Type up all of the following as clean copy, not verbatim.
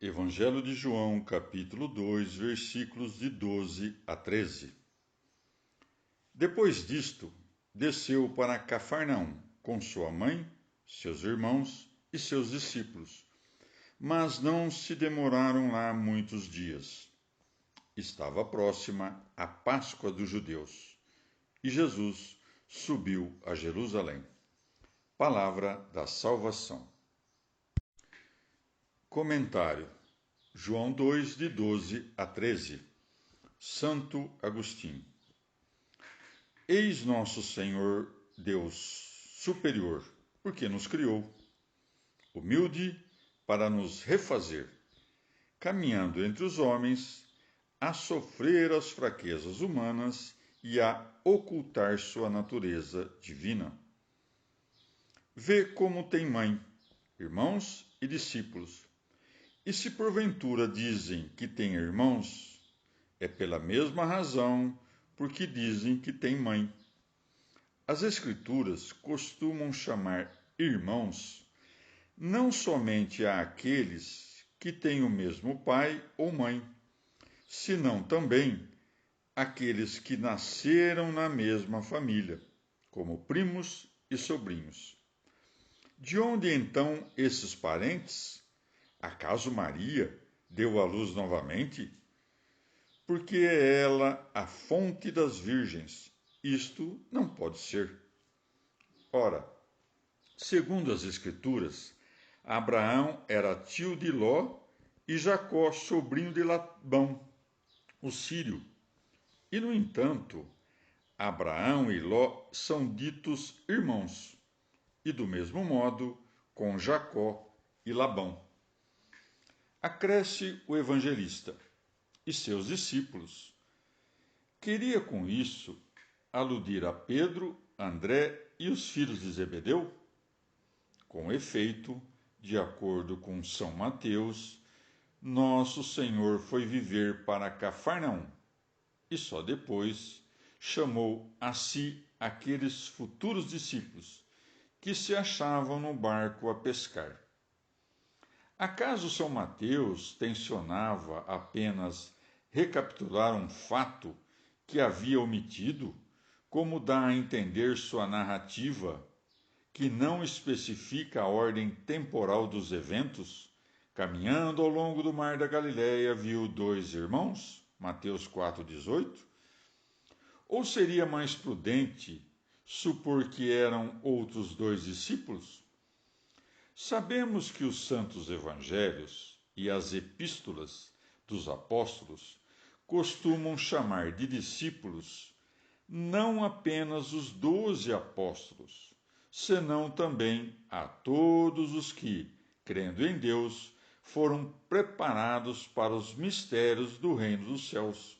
Evangelho de João, capítulo 2, versículos de 12 a 13. Depois disto, desceu para Cafarnaum com sua mãe, seus irmãos e seus discípulos. Mas não se demoraram lá muitos dias. Estava próxima a Páscoa dos judeus, e Jesus subiu a Jerusalém. Palavra da salvação. Comentário: João 2, de 12 a 13. Santo Agostinho. Eis nosso Senhor Deus superior, porque nos criou, humilde para nos refazer, caminhando entre os homens, a sofrer as fraquezas humanas e a ocultar sua natureza divina. Vê como tem mãe, irmãos e discípulos. E se porventura dizem que têm irmãos, é pela mesma razão porque dizem que têm mãe. As Escrituras costumam chamar irmãos não somente àqueles que têm o mesmo pai ou mãe, senão também àqueles que nasceram na mesma família, como primos e sobrinhos. De onde então esses parentes? Acaso Maria deu à luz novamente? Porque é ela a fonte das virgens. Isto não pode ser. Ora, segundo as Escrituras, Abraão era tio de Ló e Jacó sobrinho de Labão, o sírio. E, no entanto, Abraão e Ló são ditos irmãos, e do mesmo modo com Jacó e Labão. Acresce o evangelista e seus discípulos. Queria com isso aludir a Pedro, André e os filhos de Zebedeu? Com efeito, de acordo com São Mateus, nosso Senhor foi viver para Cafarnaum e só depois chamou a si aqueles futuros discípulos que se achavam no barco a pescar. Acaso São Mateus tensionava apenas recapitular um fato que havia omitido, como dá a entender sua narrativa, que não especifica a ordem temporal dos eventos? Caminhando ao longo do mar da Galileia, viu dois irmãos, Mateus 4,18? Ou seria mais prudente supor que eram outros dois discípulos? Sabemos que os santos evangelhos e as epístolas dos apóstolos costumam chamar de discípulos não apenas os 12 apóstolos, senão também a todos os que, crendo em Deus, foram preparados para os mistérios do reino dos céus.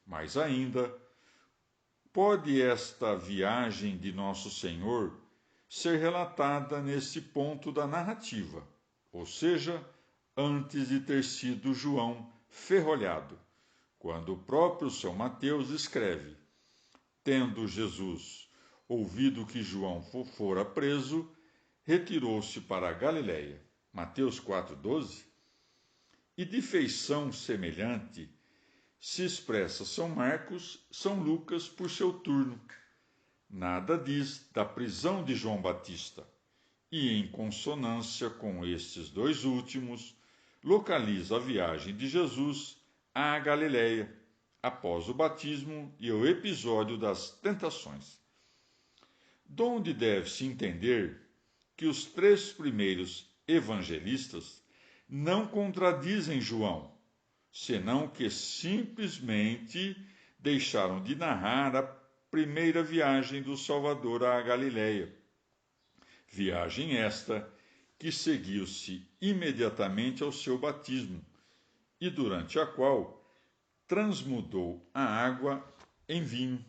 Mais ainda, pode esta viagem de Nosso Senhor ser relatada nesse ponto da narrativa, ou seja, antes de ter sido João ferrolhado, quando o próprio São Mateus escreve: tendo Jesus ouvido que João fora preso, retirou-se para a Galiléia. Mateus 4,12. E de feição semelhante se expressa São Marcos, São Lucas por seu turno. Nada diz da prisão de João Batista, e, em consonância com estes dois últimos, localiza a viagem de Jesus à Galiléia, após o batismo e o episódio das tentações. Donde deve-se entender que os três primeiros evangelistas não contradizem João, senão que simplesmente deixaram de narrar a primeira viagem do Salvador à Galiléia. Viagem esta que seguiu-se imediatamente ao seu batismo e durante a qual transmudou a água em vinho.